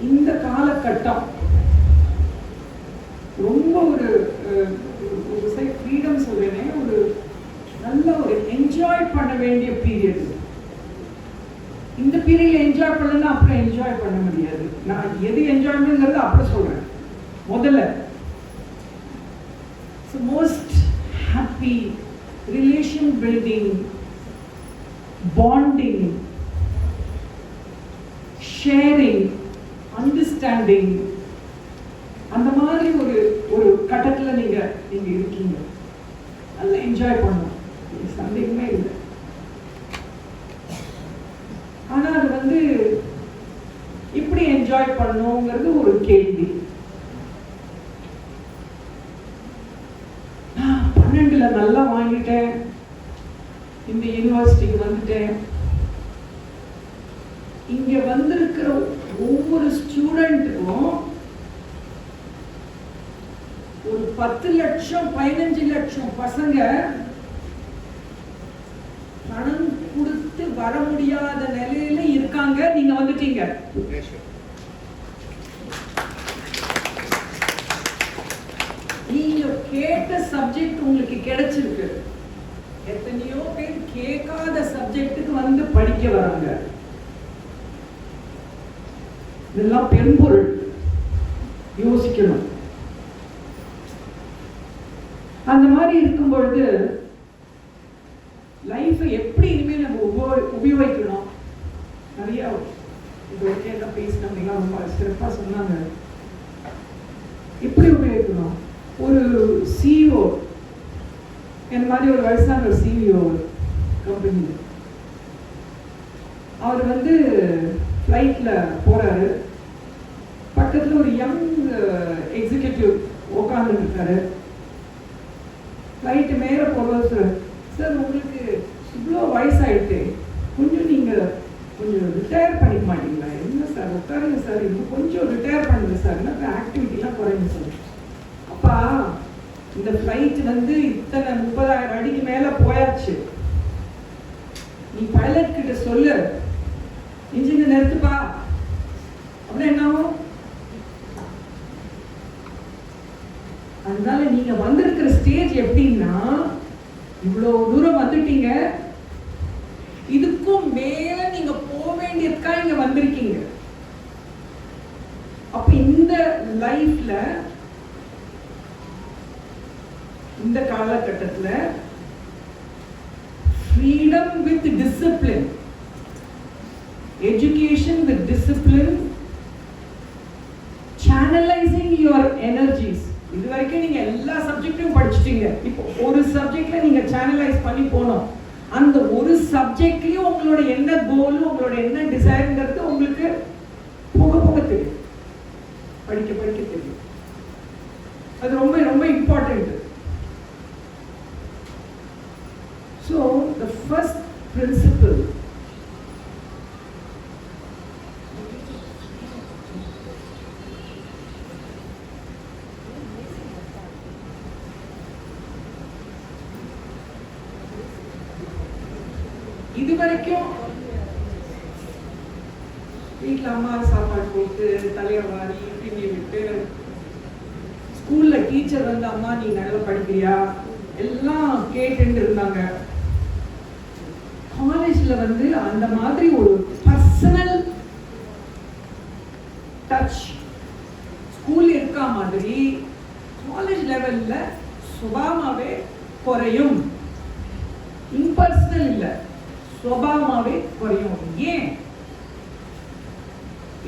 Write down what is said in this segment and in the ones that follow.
இந்த காலகட்டம் ரொம்ப ஒரு ஃப்ரீடம் சொல்றேனே, ஒரு நல்ல ஒரு என்ஜாய் பண்ண வேண்டிய பீரியட். இந்த பீரியட்ல என்ஜாய் பண்ணலன்னா அப்புறம் என்ஜாய் பண்ண முடியாது. நான் எது என்ஜாய்மெண்ட்ங்கிறது அப்புறம் சொல்றேன். முதல்ல most happy relation building, bonding, sharing, understanding, அந்த மாதிரி ஒரு ஒரு கட்டத்தில் நீங்க இருக்கீங்க. நல்லா என்ஜாய் பண்ணணும், சந்தேகமே இல்லை. ஆனா அது வந்து இப்படி என்ஜாய் பண்ணணுங்கிறது ஒரு கேள்வி. 12ல நல்லா வாங்கிட்டேன், இந்த யூனிவர்சிட்டிக்கு வந்துட்டேன். இங்க வந்திருக்கிற ஒவ்வொரு ஸ்டூடெண்ட்டுக்கும் ஒரு 10 லட்சம் 15 லட்சம் பசங்க பணம் கொடுத்து வர முடியாத நிலையில இருக்காங்க. நீங்க வந்துட்டீங்க. நீங்க கேட்ட சப்ஜெக்ட் உங்களுக்கு கிடைச்சிருக்கு. எத்தனையோ பேர் கேட்காத சப்ஜெக்டுக்கு வந்து படிக்க வராங்க. இதெல்லாம் பெரும்பொருள், யோசிக்கணும். அந்த மாதிரி இருக்கும் பொழுது லைஃபை எப்படி இனிமேல் நம்ம உபயோகிக்கணும். நிறைய எல்லாம் பேசினவங்க ரொம்ப சிறப்பாக சொன்னாங்க. எப்படி உபயோகிக்கணும்? ஒரு சிஇஓ, என் மாதிரி ஒரு வயசான ஒரு சிஇஓ கம்பெனி, அவர் வந்து ஃப்ளைட்டில் போகிறாரு. பக்கத்தில் ஒரு யங் எக்ஸிக்யூட்டிவ் உட்காந்துருக்காரு. ஃப்ளைட்டு மேலே போகிறது, சார் உங்களுக்கு இவ்வளோ வயசாகிட்டு கொஞ்சம் நீங்கள் கொஞ்சம் ரிட்டையர் பண்ணிக்க மாட்டீங்களா? என்ன சார் உட்காருங்க சார், இன்னும் கொஞ்சம் ரிட்டையர் பண்ணுங்க சார், என்ன ஆக்டிவிட்டிலாம் குறைங்க சார். அப்பா, இந்த ஃப்ளைட் வந்து இத்தனை 30,000 அடிக்கு மேலே போயாச்சு. நீ பைலட் கிட்ட சொல்லு, இன்ஜினை நிறுத்துப்பா. அப்படின்னா என்ன ஆகும்? அதனால நீங்க வந்திருக்கிற ஸ்டேஜ் எப்படின்னா, இவ்வளவு தூரம் வந்துட்டீங்க, இதுக்கும் மேல நீங்க போக வேண்டியதுக்கா இங்க வந்திருக்கீங்க. அப்ப இந்த லைஃப்ல, இந்த காலகட்டத்துல freedom with discipline, education with discipline, channelizing your energies. இது வரைக்கும் நீங்க எல்லா சப்ஜெக்ட்டையும் படிச்சிட்டீங்க. இப்போ ஒரு சப்ஜெக்ட்ல நீங்க சேனலைஸ் பண்ணி போகணும். அந்த ஒரு சப்ஜெக்ட்லயும் உங்களோட என்ன கோல், உங்களோட என்ன டிசைர்ங்கிறது உங்களுக்கு போக போக தெரியும், படிக்க படிக்க தெரியும். அது ரொம்ப ரொம்ப important. So the first principle, இது வரைக்கும் வீட்டில் அம்மா சாப்பாடு போட்டு தலையவாரி பின்னி விட்டு, ஸ்கூல்ல டீச்சர் வந்து அம்மா நீ நல்லா படிக்கிறியா எல்லாம் கேட்டுட்டு இருந்தாங்க. காலேஜ்ல வந்து அந்த மாதிரி ஒரு பர்சனல் டச் ஸ்கூல் இருக்கா மாதிரி காலேஜ் லெவல்ல சுபாவமாவே குறையும். இம்பர்சனல் இல்ல, சுபாவமாவே குறையும். ஏன்?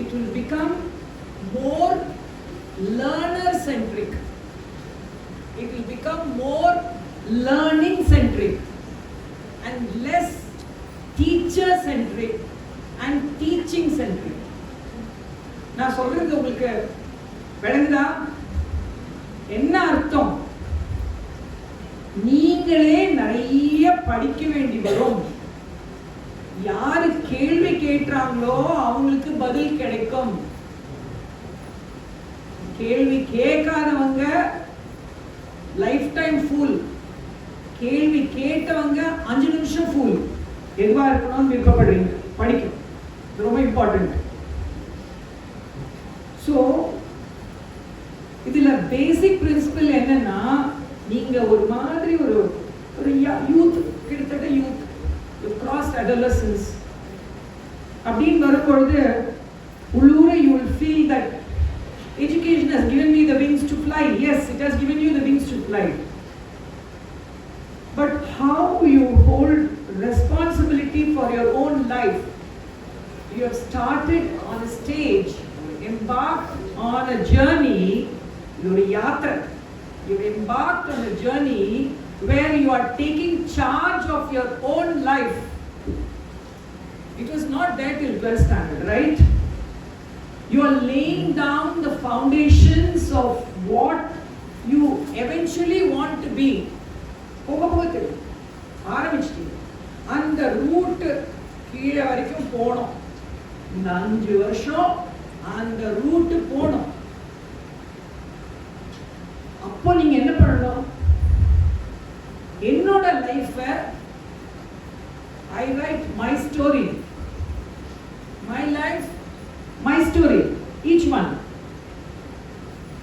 It will become more learner centric. It will become more learning centric and less teacher centric and teaching centric. நான் சொல்றது உங்களுக்கு விளங்குதா? என்ன அர்த்தம்? நீங்களே நிறைய படிக்க வேண்டி வரும். யாரு கேள்வி கேட்றாங்களோ அவங்களுக்கு பதில் கிடைக்கும். கேள்வி கேட்காதவங்க லைஃப் டைம் ஃபூல். கேள்வி கேட்டவங்க 5 நிமிஷம் ஃபூல். எதுவா இருக்கணும்னு விருப்பப்படுறீங்க, படிக்கும். ரொம்ப இம்பார்ட்டன்ட். ஸோ இதுல பேசிக் பிரின்சிபல் என்னன்னா, நீங்க ஒரு மாதிரி ஒரு யூத், கிட்டத்தட்ட யூத் கிராஸ் அடோலசன்ஸ் அப்படின்னு வரும்பொழுது உள்ளூர you will feel that education has given me the wings to fly. Yes, it has given you the wings to fly. But how you hold responsibility for your own life. You have started on a stage, embarked on a journey, you're a yatra. You've embarked on a journey where you are taking charge of your own life. It was not there till 12th standard, right? You are laying down the foundations of what you eventually want to be. போகப்போகுது ஆரம்பிச்சிட்டீங்க. அந்த root கீழே வரைக்கும் போனோம். இந்த 5 வருஷம் அந்த root போனோம். அப்போ நீங்க என்ன பண்ணணும்? என்னோட லைஃபை I write my story. My life, my story. Each one.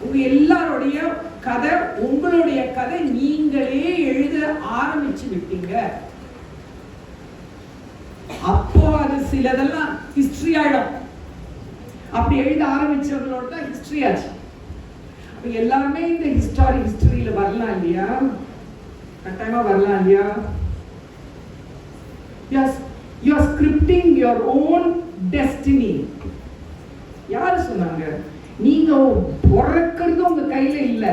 உங்க எல்லாருடைய கதை, உங்களுடைய கதை நீங்களே எழுத ஆரம்பிச்சு விட்டீங்க. அப்போ அது சிலதெல்லாம் ஹிஸ்டரி ஆயிடும். அப்படி எழுத ஆரம்பிச்சவங்களோட தான் ஹிஸ்டரி ஆச்சு. அப்ப எல்லாருமே இந்த ஹிஸ்டரியில வரலாம் இல்லையா? கட்டாயமா வரலாம் இல்லையா? Yes, you are scripting your own destiny. யாரு சொன்னாங்க? நீங்க பிறக்கிறது உங்க கையில இல்ல.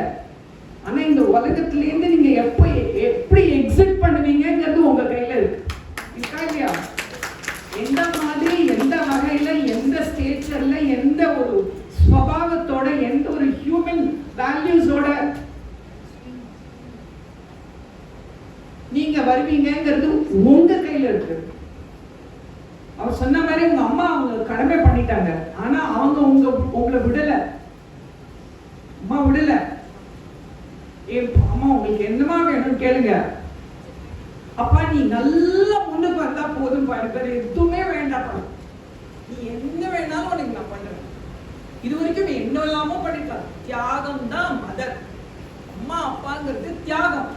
ஆனா இந்த உலகத்துல இருந்து நீங்க எப்படி எக்ஸிட் பண்ணுவீங்கிறது உங்க கையில இருக்கு. இருக்கா இல்லையா? எந்த மாதிரி, எந்த வகையில, எந்த ஸ்டேச்சர்ல, எந்த ஒரு ஸ்வபாவத்தோட, எந்த ஒரு ஹியூமன் வேல்யூஸோட நீங்க வருவீங்கிறது உங்க கையில இருக்கு. அவர் சொன்ன மாதிரி உங்க அம்மா அவங்க கடமை பண்ணிட்டாங்க. ஆனா அவங்க உங்களை விடல. அம்மா விடல. அம்மா உங்களுக்கு என்னமா வேணும்னு கேளுங்க. அப்பா நீ நல்லா முன்னுக்கு வந்தா போதும், வேற எதுவுமே வேண்டாம். நீ என்ன வேணாலும் உனக்கு நான் பண்றேன். இது வரைக்கும் நீ என்ன இல்லாம பண்ணிக்கலாம். தியாகம் தான் மதர். அம்மா அப்பாங்கிறது தியாகம்.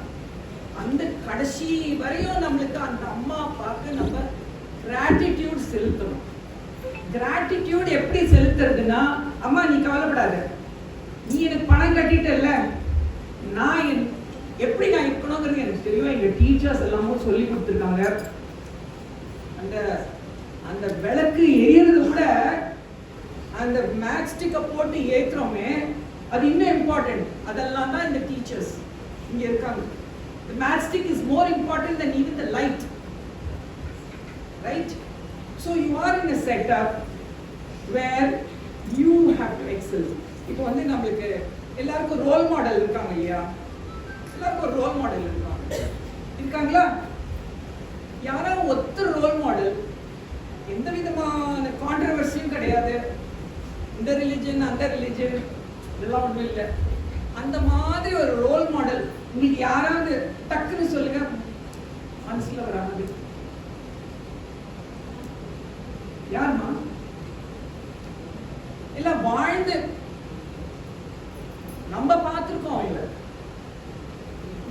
அந்த கடைசி வரையும் நம்மளுக்கு அந்த அம்மா அப்பாவுக்கு நம்ம கிராட்டிடியூட் செலுத்தணும். கிராட்டிடியூட் எப்படி செலுத்துறதுன்னா, அம்மா நீ கவலைப்படாத, நீ எனக்கு பணம் கட்டிட்டல்ல, நான் எப்படி நான் இருக்கணுங்கிறது எனக்கு தெரியும். எங்க டீச்சர்ஸ் எல்லாமும் சொல்லி கொடுத்துருக்காங்க. அந்த அந்த விளக்கு எரியறது கூட அந்த மேக்ஸ்டிக்கை போட்டு ஏற்றுறோமே, அது இன்னும் இம்பார்ட்டன்ட். அதெல்லாம் தான் இந்த டீச்சர்ஸ் இங்க இருக்காங்க. The matchstick is more important than even the light, right? So you are in a setup where you have to excel. இப்போ வந்து நமக்கு எல்லாருக்கும் ரோல் மாடல் இருக்காங்க இல்லையா? எல்லாருக்கும் ஒரு ரோல் மாடல் இருக்காங்களா? யாராவது ஒருத்தர் ரோல் மாடல், எந்த விதமான கான்ட்ரவர்சியும் கிடையாது. இந்த ரிலிஜன் அந்த ரிலிஜன் இதெல்லாம் ஒன்றும் இல்லை. அந்த மாதிரி ஒரு ரோல் மாடல் உங்களுக்கு யாராவது டக்குன்னு சொல்லுங்க, மனசுல வராது. யாருமா? எல்லாம் வாழ்ந்து நம்ம பார்த்துருக்கோம். இல்ல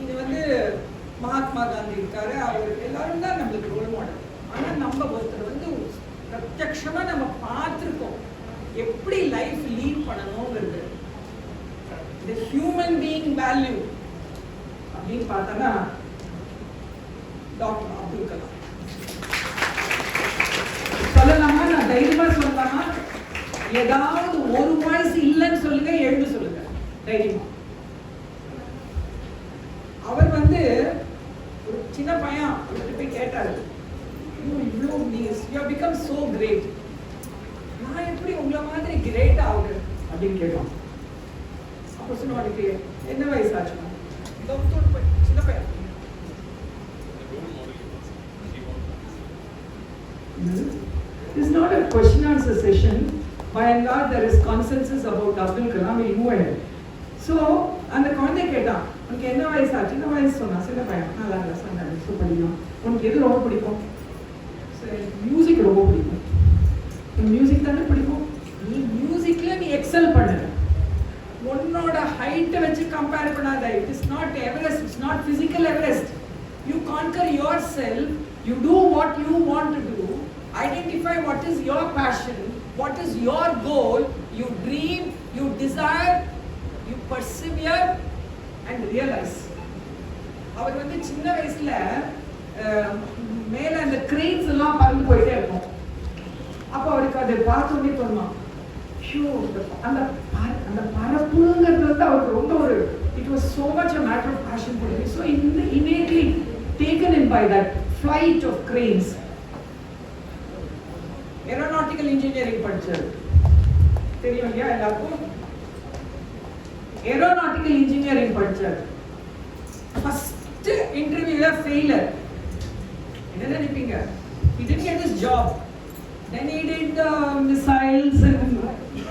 இது வந்து மகாத்மா காந்தி இருக்காரு, அவருக்கு எல்லாரும் தான் நம்மளுக்கு ரோல் மாடல். ஆனா நம்ம ஒருத்தர் வந்து பிரத்யட்சமா நம்ம பார்த்துருக்கோம் எப்படி லைஃப் லீட் பண்ணணுங்கிறது. The human being value அப்படின்னு பார்த்தா டாக்டர் அப்துல் கலாம். சொல்லலாமா? நான் தைரியமா சொல்லலாமா? ஏதாவது ஒரு வாய்ஸ் இல்லைன்னு சொல்லுங்க, எழுந்து சொல்லுங்க தைரியமா. அவர் வந்து ஒரு சின்ன பையன் அவர்கிட்ட போய் கேட்டாரு, இவ்வளோ you have become so great, நான் எப்படி உங்களை மாதிரி கிரேட் ஆகுது அப்படின்னு கேட்டோம். அப்போ சொன்னவனுக்கு என்ன வயசு ஆச்சுமா? சின்ன பையன். This is not a question answer session. By and large, there is consensus about Abdul Kalam. We'll move ahead. So, அந்த குழந்தை கேட்டான், உனக்கு என்ன வயசு ஆச்சு? சின்ன வயசு சொன்னா. சின்ன பையன். நல்லா இல்லை சொன்னாங்க. ஸோ படிக்கும். உனக்கு எது ரொம்ப பிடிக்கும்? மியூசிக் ரொம்ப பிடிக்கும். மியூசிக் தானே பிடிக்கும். நீ மியூசிக்ல நீ எக்ஸல் பண்ண கம்பேர் பண்ணாத. It is not Everest, it's not physical Everest. You conquer yourself, you do what you want to do, identify what is your passion, what is your goal, you dream, you desire, you persevere and realise. அவர் வந்து சின்ன வயசுல மேல அந்த grains எல்லாம் பறந்து போயிட்டே இருக்கும். அப்போ அவருக்கு அதை பார்த்தோன்னே தோணுமா, ஷோ அந்த அந்த பரப்புங்கிறது வந்து அவருக்கு ரொம்ப ஒரு it was so much a matter of passion for him. So innately taken in by that flight of cranes. Aeronautical engineering படிச்சார், தெரியும் இல்லையா எல்லாருக்கும்? Aeronautical engineering படிச்சார். First interviewல failure. என்ன நினைப்பீங்க? He didn't get his job. Then he did missiles and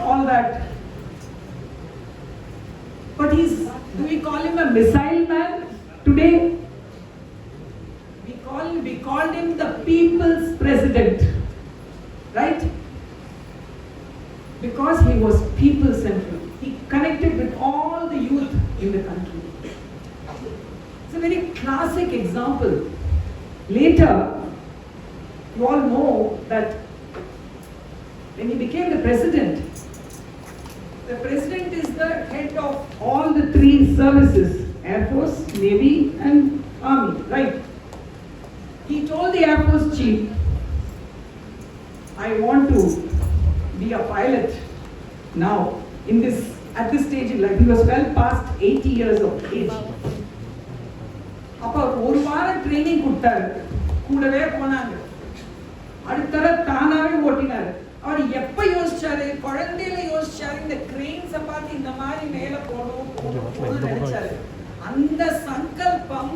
all that. But do we call him a missile man today? We called him the people's president, right? Because he was people central. He connected with all the youth in the country. It's a very classic example. Later, you all know that when he became the president is the head of all the three services, Air Force, Navy and Army, right? He told the Air Force chief, I want to be a pilot now, at this stage in life. He was well past 80 years of age. அப்போ ஒரு வாரம் training கொடுத்தாரு, கூடவே போனாங்க, அடுத்தர தானாவே ஓட்டினாரு. அவர் எப்ப யோசிச்சாரு? குழந்தையில யோசிச்சாரு, இந்த கிரெயின்ஸை பார்த்து இந்த மாதிரி மேல போகணும் நினைச்சாரு. அந்த சங்கல்பம்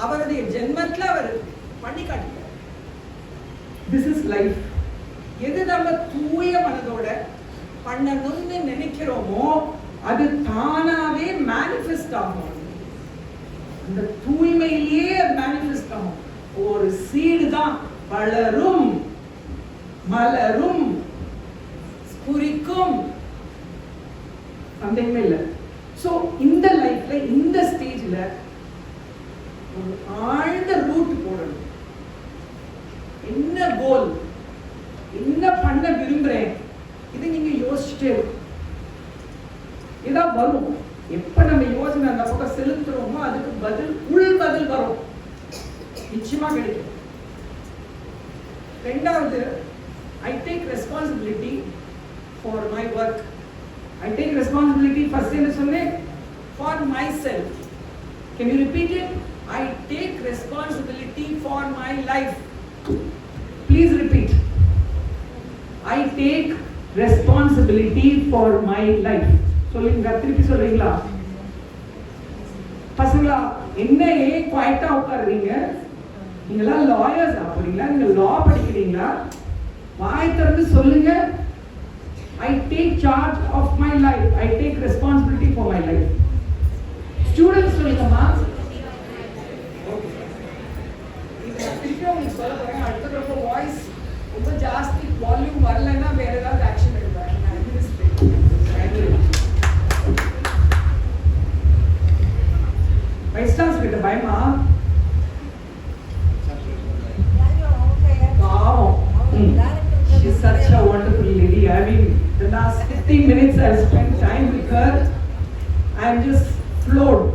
அவருடைய ஜென்மத்துல அவர் பண்ணி காட்டினார். This is life. எது நம்ம தூய மனதோட பண்ணணும்னு நினைக்கிறோமோ அது தானாவே மேனிஃபெஸ்ட் ஆகும். அந்த தூய்மையிலேயே மேனிஃபெஸ்ட் ஆகும். ஒரு சீடு தான் வளரும், மலரும், புரிக்கும், சந்தேகமே இல்லை. ஸோ இந்த லைஃப்ல இந்த ஸ்டேஜ்ல ஒரு ஆழ்ந்த ரூட் போடணும். என்ன கோல், என்ன பண்ண விரும்புறேன், இதை நீங்க யோசிச்சுட்டே இதான் வரும். எப்ப நம்ம யோசனை அந்த பக்கம் செலுத்துறோமோ அதுக்கு பதில், உள் பதில் வரும், நிச்சயமா கிடைக்கும். ரெண்டாவது, I take responsibility for my work. I take responsibility first என்ன சொன்னேன்? For myself. Can you repeat it? I take responsibility for my life. Please repeat. I take responsibility for my life. சொல்லுங்க, திருப்பி சொல்றீங்களா? பசங்களா என்ன குவைட்டா உட்காருறீங்க? நீங்களா லாயர்ஸ் ஆகுறீங்களா? நீங்க லா படிக்கிறீங்களா? வாய் திறந்து சொல்லுங்க. I take charge of my life. I take responsibility for my life. Students சொல்லுங்கம்மா. ஓகே, இப்போ திருப்பி உங்களுக்கு சொல்ல போறேன். அடுத்த வாய்ஸ் ரொம்ப ஜாஸ்தி வால்யூம் வரலைன்னா வேற ஏதாவது ஆக்ஷன் எடுப்பேன். வைஸ்டாஸ் கிட்ட பயமா? பாவம். She's such a wonderful lady. I mean, the last 15 minutes I've spent time with her. I'm just floored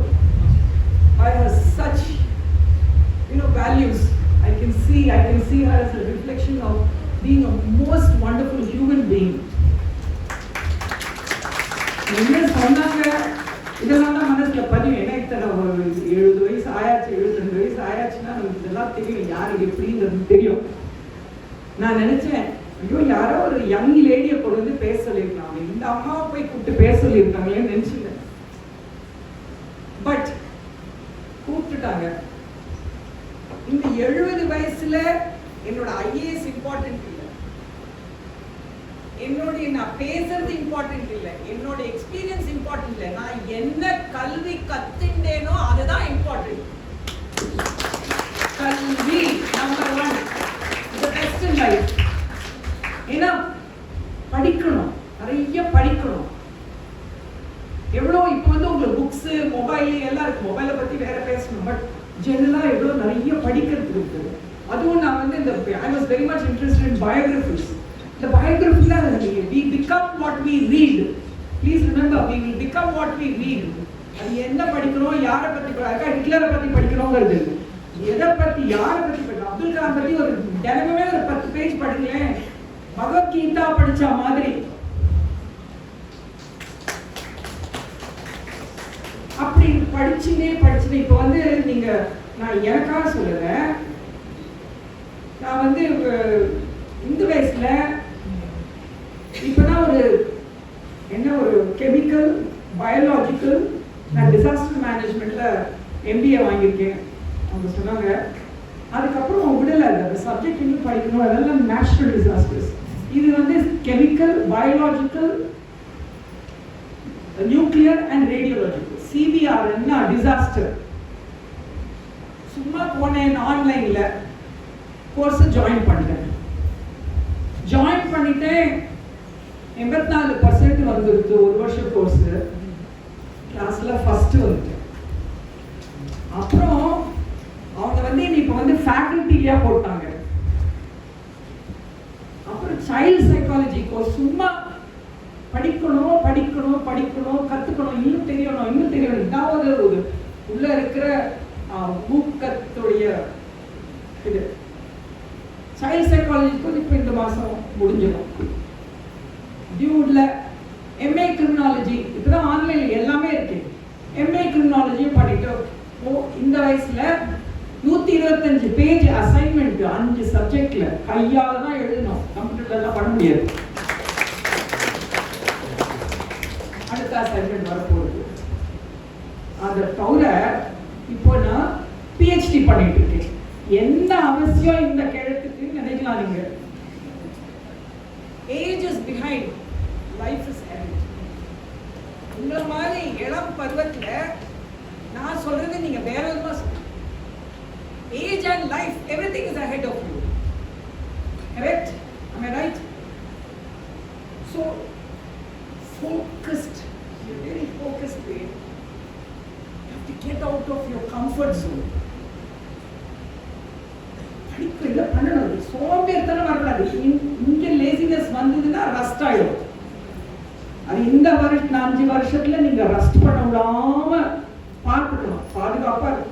by her such, values. I can see her as a reflection of being a most wonderful human being. என்ன சொன்னாங்க இதெல்லாம் தான் மனசுல பதிவு. என்ன இத்தனை 70 வயசு ஆயாச்சு, 72 வயசு ஆயாச்சுன்னா நமக்கு இதெல்லாம் தெரியும், யாரு எப்படிங்கிறது தெரியும். நான் நினைச்சேன், ஐயோ யாரோ ஒரு யங் லேடியை கொண்டு வந்து பேச சொல்லியிருக்காங்க, இந்த அம்மாவை போய் கூப்பிட்டு பேச சொல்லியிருக்காங்களேன்னு நினைச்சுட்டேன். பட் கூப்பிட்டுட்டாங்க. இந்த 70 வயசுல என்னோட ஐஏஎஸ் இம்பார்ட்டன்ட் இல்லை, நான் பேசுறது இம்பார்ட்டன்ட் இல்லை, என்னோட எக்ஸ்பீரியன்ஸ் இம்பார்ட்டன்ட் இல்லை, நான் என்ன கல்வி கத்துண்டேனோ அதுதான் இம்பார்ட்டன்ட். கல்வி number 1, the best in life. ஏன்னா படிக்கணும், நிறைய படிக்கணும். எவ்வளோ இப்போ வந்து உங்களுக்கு புக்ஸ் மொபைல் எல்லாம் இருக்கு. மொபைலை பத்தி வேற பேசணும், பட் ஜெனரலா எவ்வளோ நிறைய படிக்கிறது இருக்கு. அதுவும் நான் வந்து இந்த I was very much interested in biographies. இந்த பயோகிராஃபில we become what we read. Please remember, we will become what we read. அது என்ன படிக்கிறோம், யாரை பத்தி படிக்கிறோம், ஹிட்லரை பத்தி படிக்கிறோங்கிறது எதை பத்தி யாரை பத்தி படிக்கிறோம். அப்துல் கலாம் பத்தி ஒரு தினமுமே ஒரு 10 பேஜ் படிங்களேன், பகவத்கீதா படிச்ச மாதிரி. அப்படி படிச்சுனே இப்போ வந்து நீங்க, நான் எனக்காக சொல்லுறேன், நான் வந்து இந்த வயசுல இப்பதான் ஒரு கெமிக்கல் பயாலஜிக்கல் நான் டிசாஸ்டர் மேனேஜ்மெண்ட்ல MBA வாங்கியிருக்கேன். அவங்க சொன்னாங்க அதுக்கப்புறம் விடலை, அந்த சப்ஜெக்ட் இன்னும் படிக்கணும், அதெல்லாம் நேச்சுரல் டிசாஸ்டர்ஸ். இது வந்து chemical biological nuclear and radiological CBR என்ன டிசாஸ்டர். சும்மா போனேன் ஆன்லைன்ல கோர்ஸ் ஜாயின் பண்ணிட்டேன். ஜாயின் பண்ணிட்டேன் 84% வந்துருக்கு. ஒரு வருஷம் கோர்ஸ் கிளாஸ்ல ஃபர்ஸ்ட் வந்துட்டேன். அப்புறம் அவங்க வந்து இப்போ வந்து ஃபேக்கல்ட்டியா போட்டாங்க. அப்புறம் சைல்ட் சைக்காலஜி கோர்ஸ் சும்மா படிக்கணும் படிக்கணும் படிக்கணும் கத்துக்கணும், இன்னும் தெரியணும். இதாவது ஒரு உள்ள இருக்கிற ஊக்கத்துடைய இது. சைல்ட் சைக்காலஜி கோர்ஸ் இப்போ இந்த மாசம் முடிஞ்சிடும். டியூட்ல MA கிரிமினாலஜி இப்பதான் ஆன்லைன்ல எல்லாமே இருக்கு. MA கிரிமினாலஜியும் பண்ணிட்டு இந்த வயசுல 125 பேஜ் அசைன்மெண்ட் 5 சப்ஜெக்ட்ல கையால தான் எழுதணும், கம்ப்யூட்டர்ல எல்லாம் பண்ண முடியாது. அடுத்த அசைன்மெண்ட் வரப்போகுது. அதை தவிர இப்போ நான் PhD பண்ணிட்டு இருக்கேன். என்ன அவசியம் இந்த கிழத்துக்கு நினைக்கலாம் நீங்க. Age is behind, life is head. உங்கள மாதிரி இளம் பருவத்துல நான் சொல்றது நீங்க வேற விதமா சொல்லுங்க. Age and life, everything is ahead of you. Correct? Am I right? So, focused, you're very focused way. You have to get out of your comfort zone. படிக்கல பண்ணணும், சோம்பேறித்தனம் வரக்கூடாது. இங்க லேசினஸ் வந்ததுன்னா ரஸ்ட் ஆயிடும். அது இந்த வருஷம் 5 வருஷத்துல நீங்க ரஸ்ட் பண்ண விடாம பார்த்துக்கணும், பாதுகாப்பா இருக்கும்.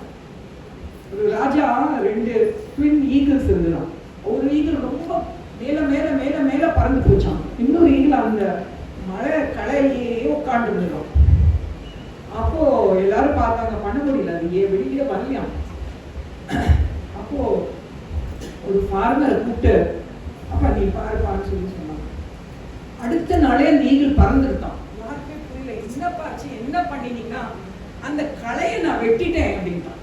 ஒரு ராஜா 2 ட்வின் ஈகிள்ஸ் இருந்துதான். ஒரு ஈகிள் ரொம்ப மேல மேல மேல மேல பறந்து போச்சான், இன்னொரு ஈகிள் அந்த மழை களையிலேயே உட்காந்து இருந்துடும். அப்போ எல்லாரும் பார்த்தாங்க, பண்ண முடியல, அது வெளியில வரலையாம். அப்போ ஒரு ஃபார்மரை கூப்பிட்டு, அப்ப நீ பாருப்பான்னு சொல்லி சொன்னாங்க. அடுத்த நாளே அந்த ஈகிள் பறந்துருக்கான். யாருக்கே புரியல, என்ன பாச்சு என்ன பண்ணினீங்கன்னா, அந்த களையை நான் வெட்டிட்டேன் அப்படின்ட்டான்.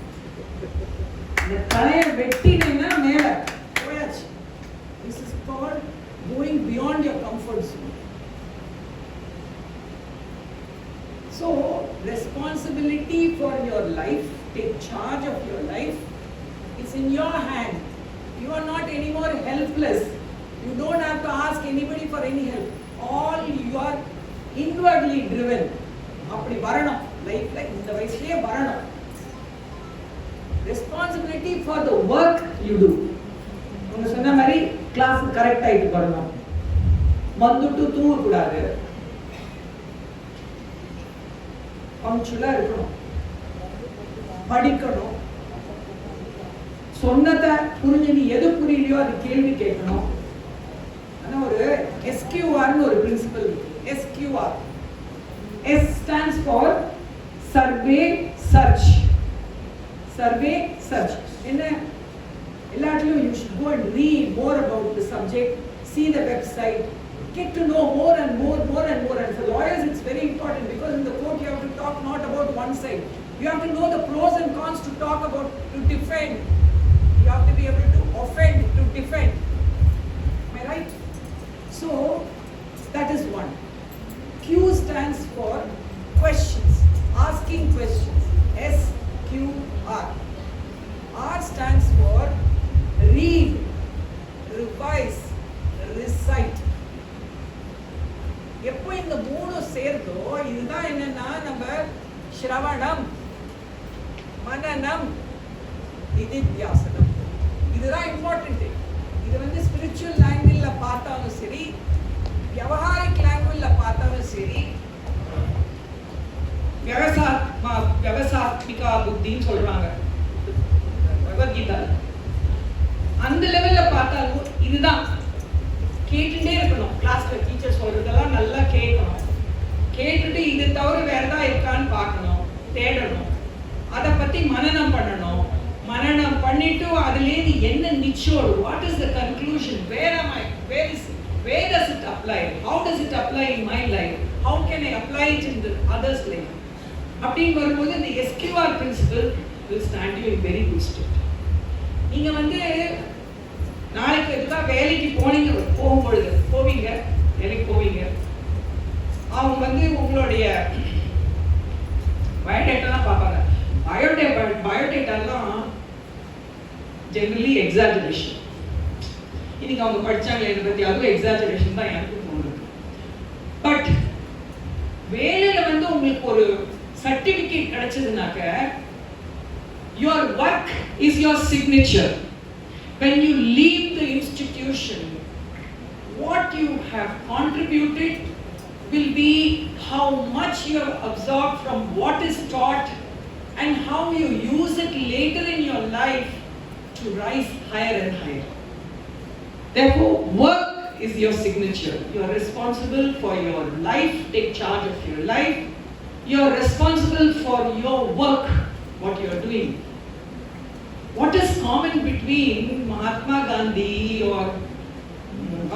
இந்த களையை வெட்டினீங்கன்னா மேல போயாச்சு. This is called going beyond your comfort zone. So, responsibility for your life, take charge of your life. It's in your hand. You are not anymore helpless. You don't have to ask anybody for any help. All you are inwardly driven. அப்படி வரணும் லைஃப்ல, இந்த வயசுலயே வரணும். Responsibility for the work you do. உங்க சொன்ன மாதிரி class correct ஆயிட்டு வரணும், வந்துட்டு தூங்க கூடாது, பங்க்சுவலா இருக்கணும், படிக்கணும், சொன்னதை புரிஞ்சு நீ எது புரியலையோ அது கேள்வி கேட்கணும். ஆனா ஒரு SQRன்னு ஒரு பிரின்சிபல் இருக்கு. SQR, S stands for survey search. Survey search. என்ன எல்லாத்துலயும் you should go and read more about the subject, see the website, get to know more and more. And for lawyers it's very important, because in the court you have to talk not about one side. You have to know the pros and cons to talk about, to defend. You have to be able to offend, to defend. Am I right? So that is one. Q stands for questions, asking questions. SQR. R stands for read, revise, recite. எப்போ இந்த மூணு சேர்ந்தோ இதுதான் என்னன்னா நம்ம ஸ்ரவணம், மனனம், நிதித்தியாசனம். இதுதான் இம்பார்ட்டன்ட். இது வந்து ஸ்பிரிச்சுவல் லாங்குவேஜ்ல பார்த்தாலும் சரி, விவகாரிக் லாங்குவேஜ்ல பார்த்தாலும் சரி, விவசாத்மிகா புத்தின்னு சொல்றாங்க பகவத்கீதா. அந்த லெவல்ல பார்த்தாலும் இதுதான். கேட்டுட்டே இருக்கணும். கிளாஸ்ல டீச்சர் சொல்றதெல்லாம் நல்லா கேட்கணும். கேட்டுட்டு இது தவிர வேற ஏதாவது இருக்கான்னு பார்க்கணும், தேடணும். அதை பத்தி மனனம் பண்ணணும். மனனம் பண்ணிட்டு அதுலேருந்து என்ன நிச்சோடு, what is the conclusion, where does it apply, how does it apply in my life, how can I apply it in the others' life. அப்படின்னு வரும்போது இந்த SQR principle will stand you in very good state. நீங்க வந்து நாளைக்கு இதுதான் வேலைக்கு போவீங்க வேலைக்கு போவீங்க. அவங்க வந்து உங்களுடைய பயோடேட்டாலாம் பார்ப்பாங்க. பயோடேட்டாலாம் ஜெனரலி எக்ஸாஜரேஷன். இன்னைக்கு அவங்க படிச்சாங்களே இதை பத்தி, அதுவும் எக்ஸாஜரேஷன் தான் எனக்கு தோணுது. பட் வேலையில வந்து உங்களுக்கு ஒரு certificate கிடைச்சதுனாக்க, your work is your signature. When you leave the institution, what you have contributed will be how much you have absorbed from what is taught and how you use it later in your life to rise higher and higher. Therefore, work is your signature. You are responsible for your life. Take charge of your life. You are responsible for your work, what you are doing. What is common between Mahatma Gandhi or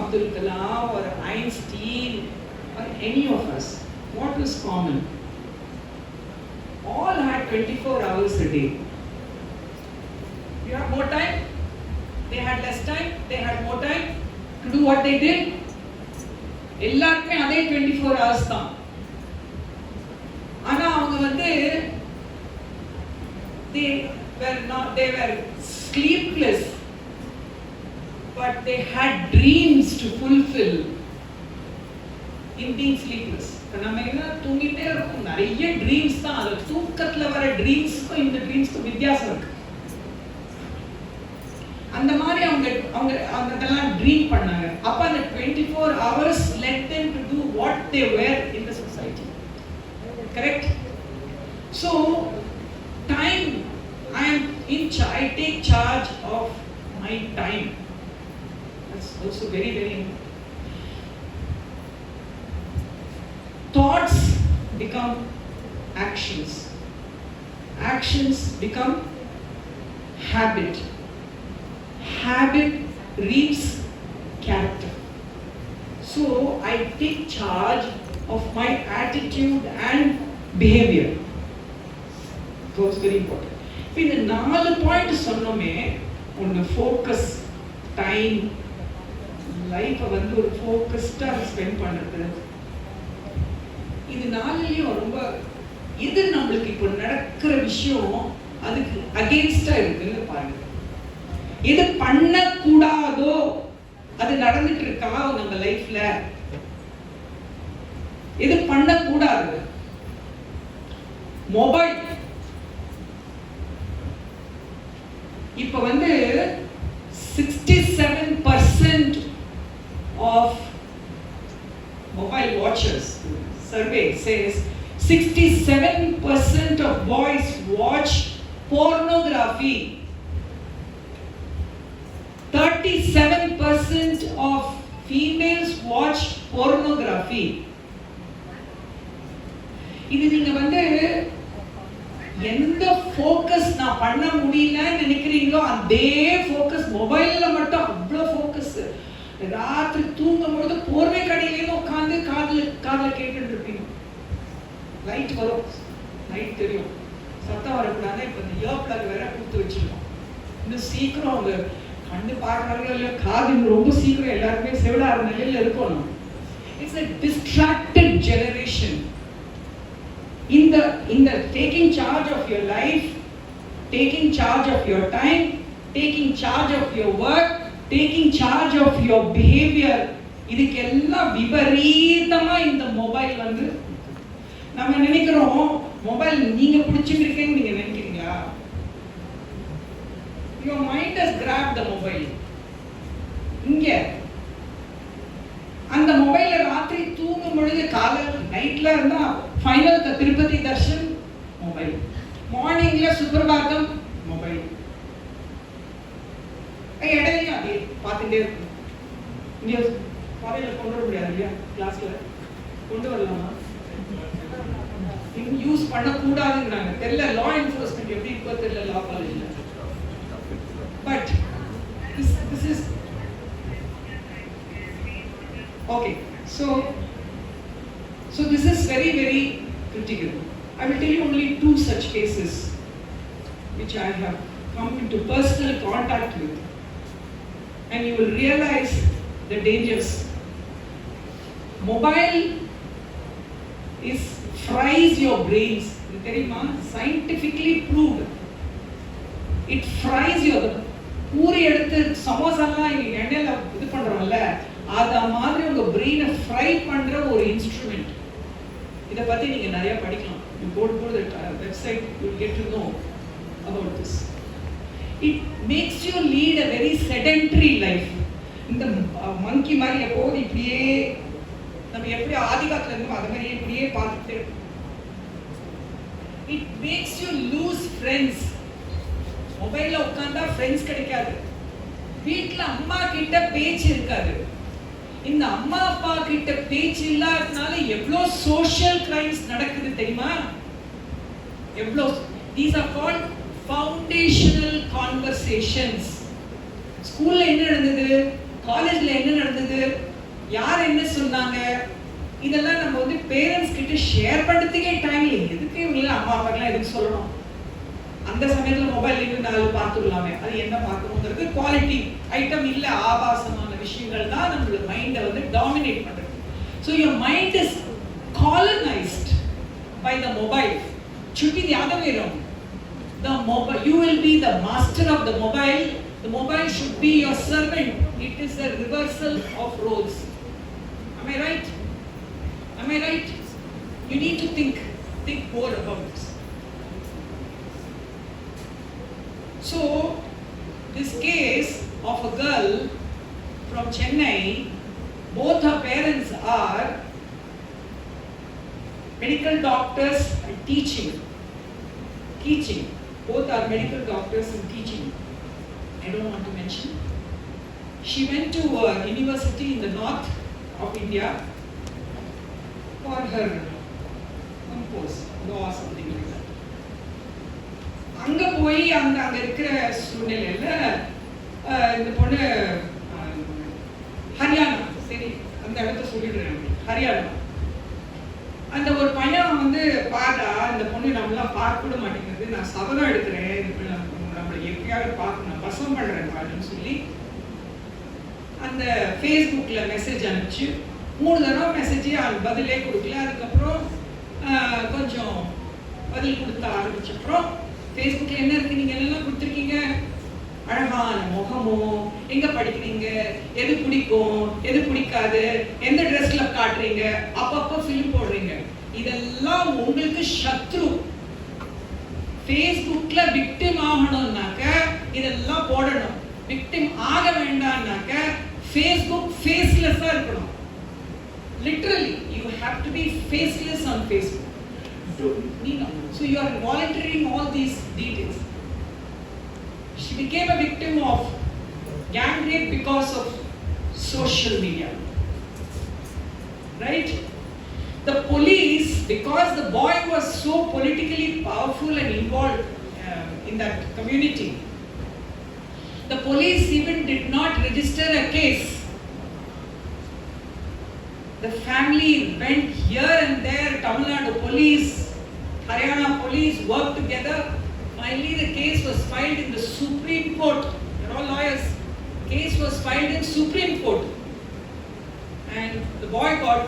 Abdul Kalam or Einstein or any of us? What was common? All had 24 hours a day. You have more time, they had less time, they had more time to do what they did. எல்லாருமே அதே 24 hours தான். ஆனா அவங்க வந்து they were sleepless, but they had dreams to fulfill in being sleepless. நம்ம என்ன தூங்கிட்டே இருக்கோம், நிறைய ட்ரீம்ஸ் தான். அது தூக்கத்துல வர ட்ரீம்ஸ்க்கும் இந்த ட்ரீம்ஸ்க்கும் வித்தியாசம் இருக்கு. அந்த மாதிரி அவங்க அதெல்லாம் ட்ரீம் பண்ணாங்க. அப்ப அந்த 24 hours let them to do what they were in the society. Correct? So time, I take charge of my time. That's also very, very important. Thoughts become actions. Actions become habit. Habit reaps character. So I take charge of my attitude and behavior. That's very important. இப்போ இந்த 4 point சொன்னோமே, ஒன்று focus, time, லைஃப்பை வந்து ஒரு ஃபோக்கஸ்டாக spend பண்ணுறது. இது 4லையும் ரொம்ப எது நம்மளுக்கு இப்போ நடக்கிற விஷயம் அதுக்கு அகேன்ஸ்டா இருக்குன்னு பாருங்க. எது பண்ணக்கூடாதோ அது நடந்துட்டு இருக்கா நம்ம லைஃப்ல? எது பண்ணக்கூடாது? மொபைல் இப்ப வந்து 67% of mobile watchers, survey says 67% of boys watch pornography. 37% of females watch pornography. இது நீங்க வந்து எந்த ஃபோக்கஸ் நான் பண்ண முடியலன்னு நினைக்கிறீங்களோ அதே ஃபோக்கஸ் மொபைல்ல மட்டும் அவ்வளோ ஃபோக்கஸ். ராத்திரி தூங்கும் பொழுது போர்வை கடையிலேருந்து உட்காந்து காதுல கேட்டுட்டு இருப்பீங்க. லைட் வரும், லைட் தெரியும், சத்தம் வரக்கூடாது. இப்போ இந்த இயர் பிளக் வேற கொடுத்து வச்சிருக்கோம். இன்னும் சீக்கிரம் அவங்க கண்டு பார்க்கறாங்களோ இல்லையோ, காது ரொம்ப சீக்கிரம் எல்லாருமே செவிடார நிலையில இருக்கணும். It's a distracted generation. In the taking charge of your life, taking charge of your time, taking charge of your work, taking charge of your behavior, இதுக்கெல்லாம் விபரீதமா இந்த மொபைல் வந்து நம்ம நினைக்கிறோம் மொபைல் நீங்க பிடிச்சிருக்கீங்கன்னு நீங்க நினைக்கிறீங்களா? Your mind has grabbed the mobile. இங்க அந்த மொபைல்ல ராத்திரி தூங்கும் பொழுது காலையில் நைட்ல இருந்தா ஃபைனல் திருப்பதி தர்ஷன் மொபைல், மார்னிங்ல சுப்ரபாதம் மொபைல், இடையிலையும் அதே பார்த்துட்டே இருக்கும். இங்க காலையில கொண்டு வர முடியாது இல்லையா? கிளாஸ்ல கொண்டு வரலாமா? யூஸ் பண்ணக்கூடாதுங்கிறாங்க. தெரியல லா என்ஃபோர்ஸ்மெண்ட் எப்படி இப்போ தெரியல லா காலேஜ்ல. But this is okay. So this is very critical. I will tell you only 2 such cases which I have come into personal contact with, and you will realize the dangers. Mobile fries your brains. இது தெரியுமா? scientifically proved. It fries your puri எடுத்து சமோசாலாம் எண்ணெயில இது பண்றோம்ல, அத மாதிரி உங்க பிரெயினை fry பண்ற ஒரு இன்ஸ்ட்ருமெண்ட். இத பத்தி நீங்க நிறைய படிக்கலாம். You go to the website, you will get to know about this. It makes you lead a very sedentary life. இந்த மங்கி மாதிரி எப்போது இப்படியே நம்ம எப்படி ஆதிகாலத்துல இருந்தோம் அது மாதிரி இப்படியே பார்த்துட்டு. It makes you lose friends. மொபைல்ல உட்கார்ந்தா ஃப்ரெண்ட்ஸ் கிடைக்காது. வீட்ல அம்மா கிட்ட பேச்சு இருக்காது. இந்த அம்மா அப்பா கிட்ட பேச்சு இல்லாதனால எவ்வளோ சோஷியல் கிரைம்ஸ் நடக்குது தெரியுமா? எவ்வளோ. These are called foundational conversations. ஸ்கூல்ல என்ன நடந்தது, காலேஜ்ல என்ன நடந்தது, யார் என்ன சொன்னாங்க, இதெல்லாம் நம்ம வந்து பேரண்ட்ஸ் கிட்ட ஷேர் பண்ணுறதுக்கே டைம் இல்லை. எதுக்கு இவங்க அம்மா அப்பாக்கெல்லாம் எதுக்கு சொல்லணும்? அந்த சமயத்தில் மொபைல் இருந்து 4 பார்த்துடலாமே. அது என்ன பார்க்கணுங்கிறது குவாலிட்டி ஐட்டம் இல்லை, ஆபாசமான விஷயங்கள் தான் நம்மளோட மைண்டை வந்து டாமினேட் பண்ணுறது. So your mind is colonised by the mobile. should be the other way around. The mobile, you will be the master of the mobile. The mobile should be your servant. It is a reversal of roles. Am I right? Am I right? You need to think more about this. So, this case of a girl from Chennai, both her parents are medical doctors and teaching. Both are medical doctors and teaching. I don't want to mention. She went to a university in the north of India for her course, law or something like that. அங்க போய் அங்க இருக்கிற சூழ்நிலையில இந்த பொண்ணு ஹரியானா, சரி அந்த இடத்த சொல்லிடுறேன், ஹரியானா. அந்த ஒரு பையன் வந்து பாடா இந்த பொண்ணு நம்மளாம் பார்க்க கூட மாட்டேங்குது, நான் சபதம் எடுக்கிறேன் நம்மளை எப்படியாவது பார்க்கணும், பசம் பண்றேன் பாடுன்னு சொல்லி அந்த ஃபேஸ்புக்கில் மெசேஜ் அனுப்பிச்சு 3 தடவை மெசேஜே பதிலே கொடுக்கல. அதுக்கப்புறம் கொஞ்சம் பதில் கொடுத்த ஆரம்பிச்சப்புறம் ஃபேஸ்புக்கில் என்ன இருக்கு, நீங்கள் என்னெல்லாம் கொடுத்துருக்கீங்க, அழகான முகமோ, எங்கே படிக்கிறீங்க, எது பிடிக்கும் எது பிடிக்காது, எந்த ட்ரெஸ்ஸில் காட்டுறீங்க, அப்பப்போ ஃபிலிம் போடுறீங்க, இதெல்லாம் உங்களுக்கு சத்ரு. ஃபேஸ்புக்கில் விக்டிம் ஆகணும்னாக்க இதெல்லாம் போடணும். விக்டிம் ஆக வேண்டாம்னாக்க ஃபேஸ்புக் ஃபேஸ்லெஸ்ஸாக இருக்கணும். Literally, you have to be faceless on Facebook. So you are monitoring all these details. She became a victim of gang rape because of social media. Right? The police, because the boy was so politically powerful and involved in that community, the police even did not register a case. The family went here and there, Tamil Nadu police, Haryana police worked together. Finally, the case was filed in the Supreme Court. They're all lawyers. Case was filed in Supreme Court. And the boy got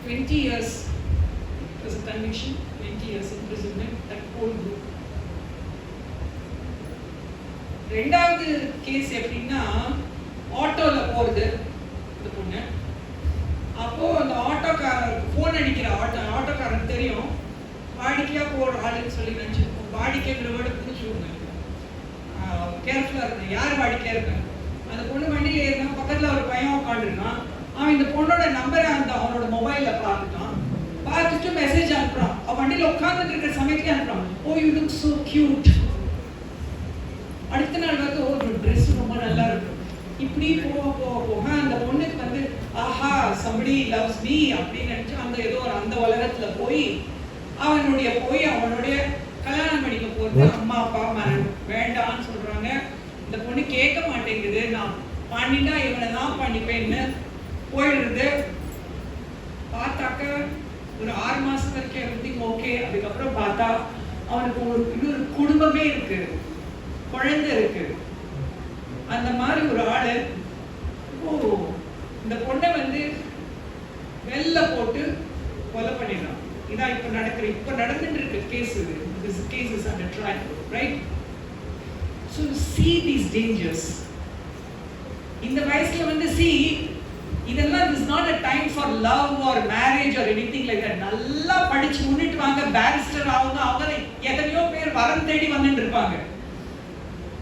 20 years. It was a conviction, 20 years imprisonment, that whole group. ரெண்டாவது case எப்படின்னா, ஆட்டோவில் போகிறது இந்த பொண்ணு. அப்போது அந்த ஆட்டோக்காரருக்கு phone அடிக்கிற ஆட்டோக்காரருக்கு தெரியும் வாடிக்கையாக போகிற ஆளுன்னு சொல்லி நினச்சிருக்கோம். வாடிக்கைங்கிற வேர்டு புரிஞ்சுக்கோங்க, கேர்ஃபுல்லாக இருக்கணும். யார் வாடிக்கையாக இருக்காங்க? அந்த பொண்ணு வண்டியில் ஏறினா பக்கத்தில் ஒரு பையன் உட்காந்துருக்கான். அவன் இந்த பொண்ணோட நம்பரை அவனோட மொபைலில் பார்த்துட்டான். பார்த்துட்டு மெசேஜ் அனுப்புறான். அவன் வண்டியில் உட்காந்துட்டு இருக்கிற சமயத்துல அனுப்புறான், ஓ யூ லுக் சோ கியூட். அடுத்த நாள் வந்து, ஓ ட்ரெஸ் ரொம்ப நல்லா இருக்கும். இப்படி போக போக போக அந்த பொண்ணுக்கு வந்து, ஆஹா somebody loves me அப்படின்னு நினைச்சு அந்த ஏதோ ஒரு அந்த உலகத்துல போய் அவனுடைய கல்யாணம் பண்ணிக்க போறது. அம்மா அப்பா வேண்டான்னு சொல்றாங்க. இந்த பொண்ணு கேட்க மாட்டேங்குது. நான் பண்ணிட்டா இவனை தான் பண்ணிப்பேன்னு போயிடுறது. பார்த்தாக்க ஒரு 6 மாசம் வரைக்கும் எவ்ரிதிங் ஓகே. அதுக்கப்புறம் பார்த்தா அவனுக்கு இன்னொரு குடும்பமே இருக்கு, குழந்தை இருக்கு. அந்த மாதிரி ஒரு ஆளு இந்த பொண்ணை வந்து வெள்ள போட்டு கொலை பண்ணிடுறான். இதான் இப்ப நடந்துட்டு இருக்கு case. This case is under trial, right? So see these dangers. இந்த வயசுல வந்து இதெல்லாம் is not a time for love or marriage or anything like that. நல்லா படிச்சு முன்னிட்டு வாங்க, பேரிஸ்டர் ஆகுங்க. அவங்க எத்தனையோ பேர் வரம் தேடி வந்துட்டு இருப்பாங்க.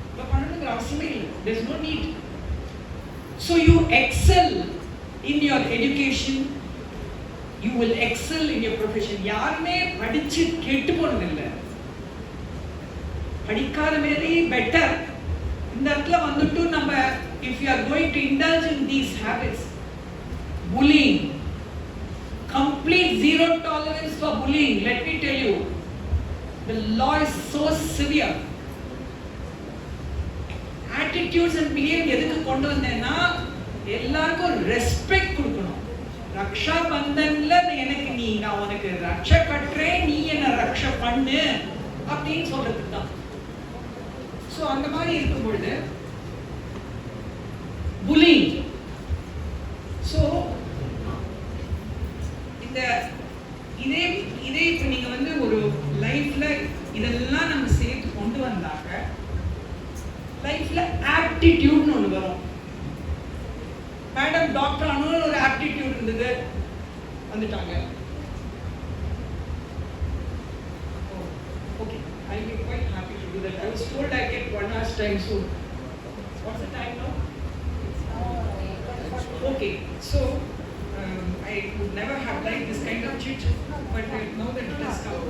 இப்ப பண்ணணுங்கிற அவசியமே இல்லை. There is no need. So you excel in your education, you will excel in your profession. யாருமே படிச்சு கெட்டு போனது இல்லை. படிக்காத மாதிரி பெட்டர். இந்த இடத்துல வந்துட்டு நம்ம if you are going to indulge in these habits, bullying, complete zero tolerance for bullying. Let me tell you, the law is so severe. Attitudes and behavior எதுக்கு கொண்டு வந்தேன்னா, எல்லாருக்கும் ரெஸ்பெக்ட் கொடுக்கணும். ரக்ஷா பந்தன்ல நான் உனக்கு ரக்ஷா கட்டுறேன், நீ என்ன ரக்ஷா பண்ணு அப்படின்னு சொல்றதுக்கு தான். ஸோ அந்த மாதிரி இருக்கும் பொழுது bullying. ஸோ இதே இப்போ நீங்க வந்து ஒரு லைஃப்ல இதெல்லாம் நம்ம சேர்த்து கொண்டு வந்தாங்க, லைஃப்ல ஆப்டிடியூட்னு ஒன்று வரும். மேடம் டாக்டர் ஆனு ஒரு ஆப்டிடியூட் இருந்தது, வந்துட்டாங்க. Okay, I will be quite happy to do that. I was told I get 1 hour's time soon. What's the time now? Okay, so I would never have liked this kind of chit, but now that it has come.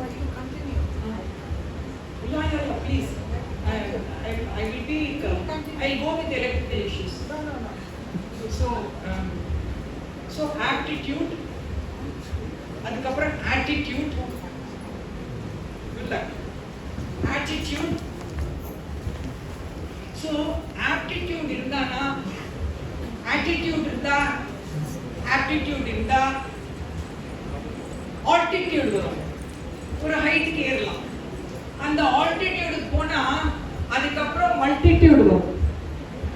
Yeah, please. I will be. I'll go with electrical issues. So aptitude. அதுக்கப்புறம் attitude. Good luck. Attitude. So aptitude இருந்தானா, attitude இருந்தா, aptitude இருந்தா, altitude வரும். ஒரு ஹைட்டுக்கு ஏறலாம். அந்த altitude போனா அதுக்கப்புறம் multitude வரும்.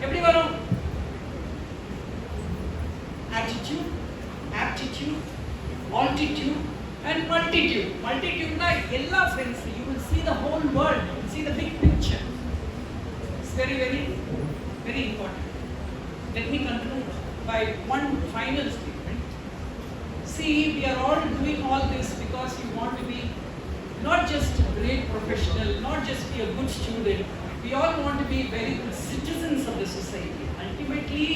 எப்படி வரும்? Attitude, aptitude, altitude and multitude. Multitude na ella friends, you will see the whole world, you will see the big picture. It's very very very important. Let me conclude by one final statement. See, we are all doing all this because you want to be not just a great professional, not just be a good student. We all want to be very good citizens of the society. Ultimately,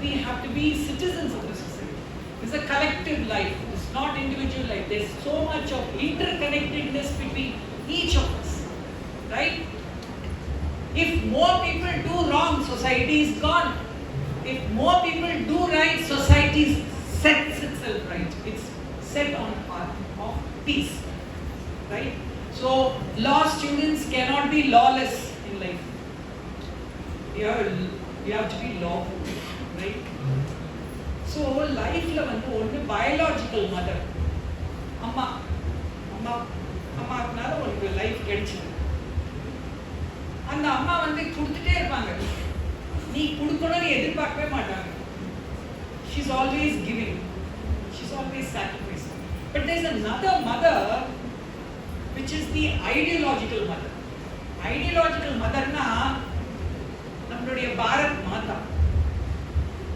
we have to be citizens of the society. It's a collective life. It's not individual life. There's so much of interconnectedness between each of us, right? If more people do wrong, society is gone. If more people do right, society sets itself right. It's set on a path of peace, right? So law students cannot be lawless in life. You have to be lawful, right? So life la vandu one biological mother, அம்மாக்குனால உங்களுக்கு life கிடைச்சது. அந்த அம்மா வந்து கொடுத்துட்டே இருப்பாங்க, நீ கொடுக்கணும்னு எதிர்பார்க்கவே மாட்டாங்க. She's always giving, she's always sacrificing. But there's another mother which is the ideological mother. Ideological mother na நம்மளுடைய பாரத் மாதா.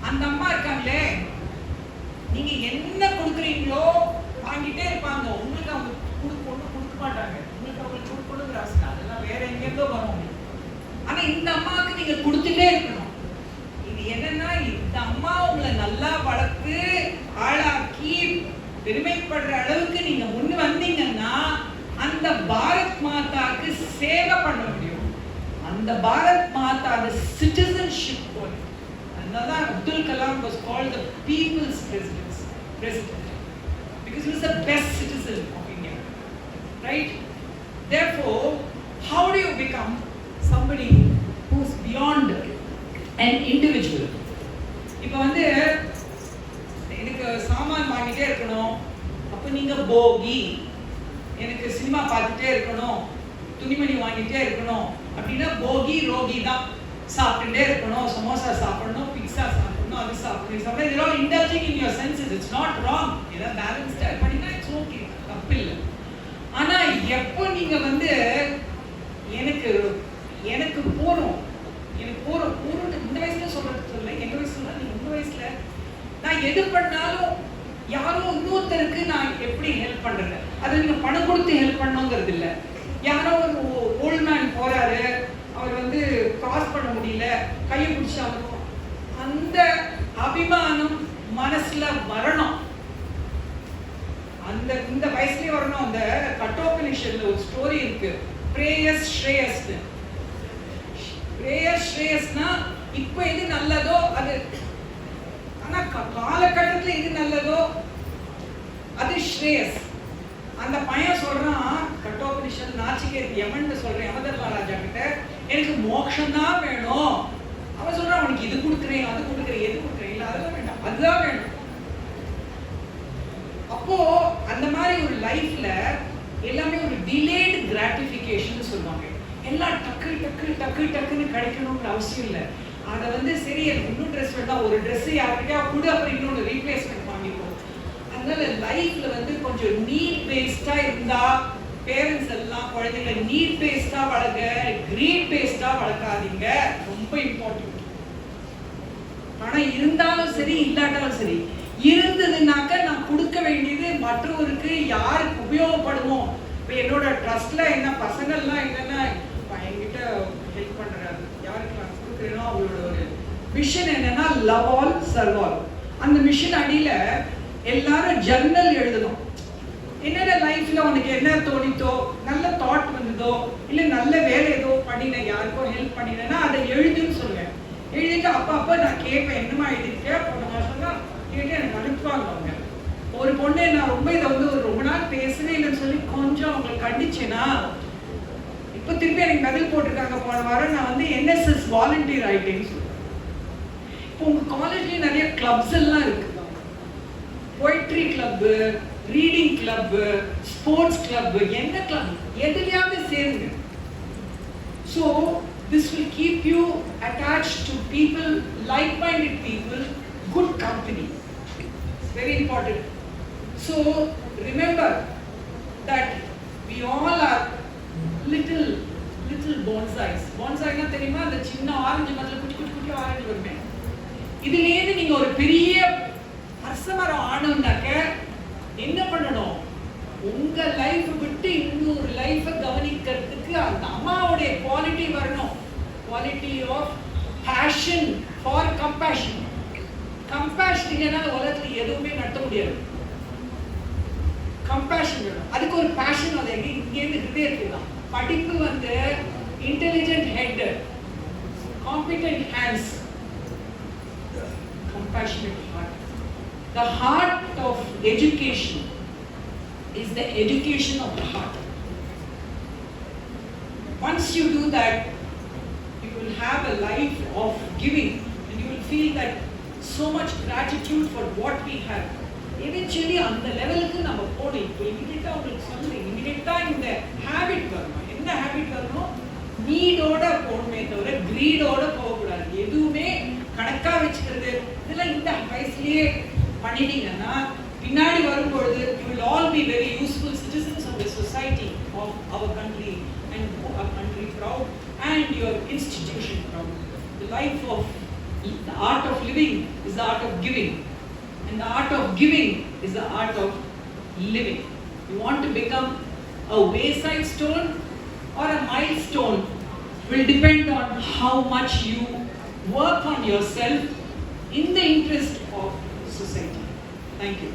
அந்த அம்மா இருக்காங்களே, நீங்க என்ன கொடுக்குறீங்களோ வாங்கிட்டே இருப்பாங்க. உங்களுக்கு அவங்க கொடுக்க மாட்டாங்க. உங்களுக்கு அவங்களுக்கு கொடுக்கணுங்கிற அவசியம் அதெல்லாம் வேற எங்கேருந்தோ வரும். ஆனா இந்த அம்மாவுக்கு நீங்க கொடுத்துட்டே இருக்கணும். இது என்னன்னா இந்த அம்மா உங்களை நல்லா வளர்த்து ஆளாக்கி பெருமைப்படுற அளவுக்கு நீங்க முன்னு வந்தீங்கன்னா அந்த பாரத் மாதாக்கு சேவை பண்ண முடியும். அந்த பாரத் மாதா the citizenship point. அதனால Abdul Kalam was called the people's president because he was the best citizen of India, right? Therefore, how do you become somebody who's beyond an individual? இப்போ வந்து எனக்கு சாமான் வாங்கிட்டே இருக்கணும், அப்போ நீங்க போகி. எனக்கு சினிமா பார்த்துட்டே இருக்கணும், துணிமணி வாங்கிட்டே இருக்கணும் அப்படின்னா போகி ரோகி தான். சாப்பிட்டுட்டே இருக்கணும், சமோசா சாப்பிடணும், பிட்சா சாப்பிடணும், அது சாப்பிடணும், சாப்பிடணும். இதெல்லாம் indulging in your senses. It's not wrong. ஏதா பேலன்ஸ்டா பண்ணினா இட்ஸ் ஓகே, தப்பு இல்லை. ஆனா எப்போ நீங்க வந்து எனக்கு எனக்கு போறோம் இந்த வயசுல சொல்ல, எங்க வயசுல நீங்க உங்க வயசுல நான் எது பண்ணாலும் யாரோ இன்னொருத்தருக்கு நான் எப்படி ஹெல்ப் பண்றது, அது நீங்க பணம் கொடுத்து ஹெல்ப் பண்ணணுங்கிறது இல்லை. யாரோ ஒரு ஓல்ட் மேன் போறாரு, அவர் வந்து காசு பண்ண முடியல, கையை பிடிச்சாலும் அந்த அபிமானம் மனசுல வரணும். அந்த இந்த வயசுலயே வரணும். அந்த கட்டோபனிஷத்துல ஒரு ஸ்டோரி இருக்கு, பிரேயஸ் ஸ்ரேயஸ்னு. பிரேயஸ் ஸ்ரேயஸ்னா இப்போ எது நல்லதோ அது, ஆனா காலகட்டத்துல எது நல்லதோ அது ஸ்ரேயஸ். அந்த பையன் சொல்றான், கட்டோபனிஷன் நாச்சிகேத் யமன் சொல்றேன் யமதர்மராஜா கிட்ட, எனக்கு மோட்சம் தான் வேணும். அவன் சொல்றான், உனக்கு இது கொடுக்குறேன் அது கொடுக்குறேன் எது கொடுக்குறேன், இல்லை அதெல்லாம் வேண்டாம், அதுதான் வேணும். அப்போ அந்த மாதிரி ஒரு லைஃப்ல எல்லாமே ஒரு டிலேடு கிராட்டிஃபிகேஷன் சொல்லுவாங்க. எல்லாம் டக்கு டக்கு டக்கு டக்குன்னு கிடைக்கணுங்கிற அவசியம் இல்லை. அதை வந்து சரி எனக்கு இன்னும் ட்ரெஸ் வேண்டாம், ஒரு ட்ரெஸ் யாருக்கிட்டயா கூட அப்புறம் இன்னொன்று ரீப்ளேஸ்மெண்ட் வாங்கிப்போம். அதனால லைஃப்ல வந்து கொஞ்சம் நீட் பேஸ்டா இருந்தா, பேரண்ட்ஸ் எல்லாம் குழந்தைங்களை நீட் பேஸ்டா வளர்க்க, கிரீட் பேஸ்டா வளர்க்காதீங்க. ரொம்ப இம்பார்ட்டன்ட். பணம் இருந்தாலும் சரி இல்லாட்டாலும் சரி, இருந்ததுனாக்க நான் கொடுக்க வேண்டியது மற்றவருக்கு யாருக்கு உபயோகப்படுமோ. இப்போ என்னோட ட்ரஸ்ட்ல என்ன பசங்கள்லாம் என்னன்னா என்கிட்ட ஹெல்ப் பண்றாரு, யாருக்கு நான் கொடுக்குறேனோ அவங்களோட ஒரு மிஷன் என்னன்னா லவ் ஆல் சர்வ் ஆல். அந்த மிஷன் அடியில எல்லாரும் ஜர்னல் எழுதணும். என்னென்ன லைஃப்ல உனக்கு என்ன தோணித்தோ, நல்ல தாட் வந்ததோ, இல்லை நல்ல வேலை ஏதோ பண்ணின, யாருக்கோ ஹெல்ப் பண்ணினேன்னா அதை எழுதுன்னு சொல்லுவேன். எழுதிட்டு அப்பப்போ நான் கேட்பேன், என்னமா எழுதிருக்கேன், போன மாசம் தான் கேட்டு எனக்கு அனுப்புவாங்க அவங்க. ஒரு பொண்ணு நான் ரொம்ப இதை வந்து ஒரு ரொம்ப நாள் பேசவே இல்லைன்னு சொல்லி கொஞ்சம் அவங்களை கண்டிச்சேன்னா, இப்போ திருப்பி எனக்கு பதில் போட்டிருக்காங்க. போன வாரம் நான் வந்து NSS வாலண்டியர் ஆயிட்டேன்னு சொல்லுவேன். இப்போ உங்க காலேஜ்லயே நிறைய கிளப்ஸ் எல்லாம் இருக்கு, poetry club, reading club, sports club, என்ன கிளப் எதுலையாவது சேருங்க. So this will keep you attached to people, like minded people, good company. It's very important. So remember that we all are little bonsais. Bonsai na theriyuma, அந்த சின்ன orange மரத்துல குட்டி குட்டி குட்டி orange வருமே, இதுலேருந்து நீங்க ஒரு பெரிய அரசமரம் ஆனோம்னாக்க என்ன பண்ணணும்? உங்க லைஃப் விட்டு இன்னொரு லைஃபை கவனிக்கிறதுக்கு அந்த அம்மாவுடைய குவாலிட்டி வரணும். Quality of passion for compassion. Compassion இல்லைன்னா உலகத்துல எதுவுமே நடத்த முடியாது. கம்பேஷன் வேணும், அதுக்கு ஒரு பேஷன். அது இங்கேருந்து ஹிருதயத்துக்கு தான். படிப்பு வந்து intelligent head, competent hands, compassionate heart. The heart of education is the education of the heart. Once you do that, you will have a life of giving, and you will feel that so much gratitude for what we have. Eventually அந்த லெவலுக்கு நம்ம போகணும். இப்போ இமிடியேட்டா உங்களுக்கு சொல்லுங்க, இமிடியேட்டா இந்த habit வரணும். என்ன ஹேபிட் வரணும்? நீடோட போகணுமே தவிர கிரீடோட போகக்கூடாது. எதுவுமே கணக்கா வச்சுக்கிறது இதெல்லாம் இந்த வயசுலயே பண்ணிட்டீங்கன்னா பின்னாடி வரும்பொழுது you will all be very useful citizens of the society of our country and our country proud and your institution proud. The life of the art of living is the art of giving, and the art of giving is the art of living. You want to become a wayside stone or a milestone will depend on how much you work on yourself in the interest of society. Thank you.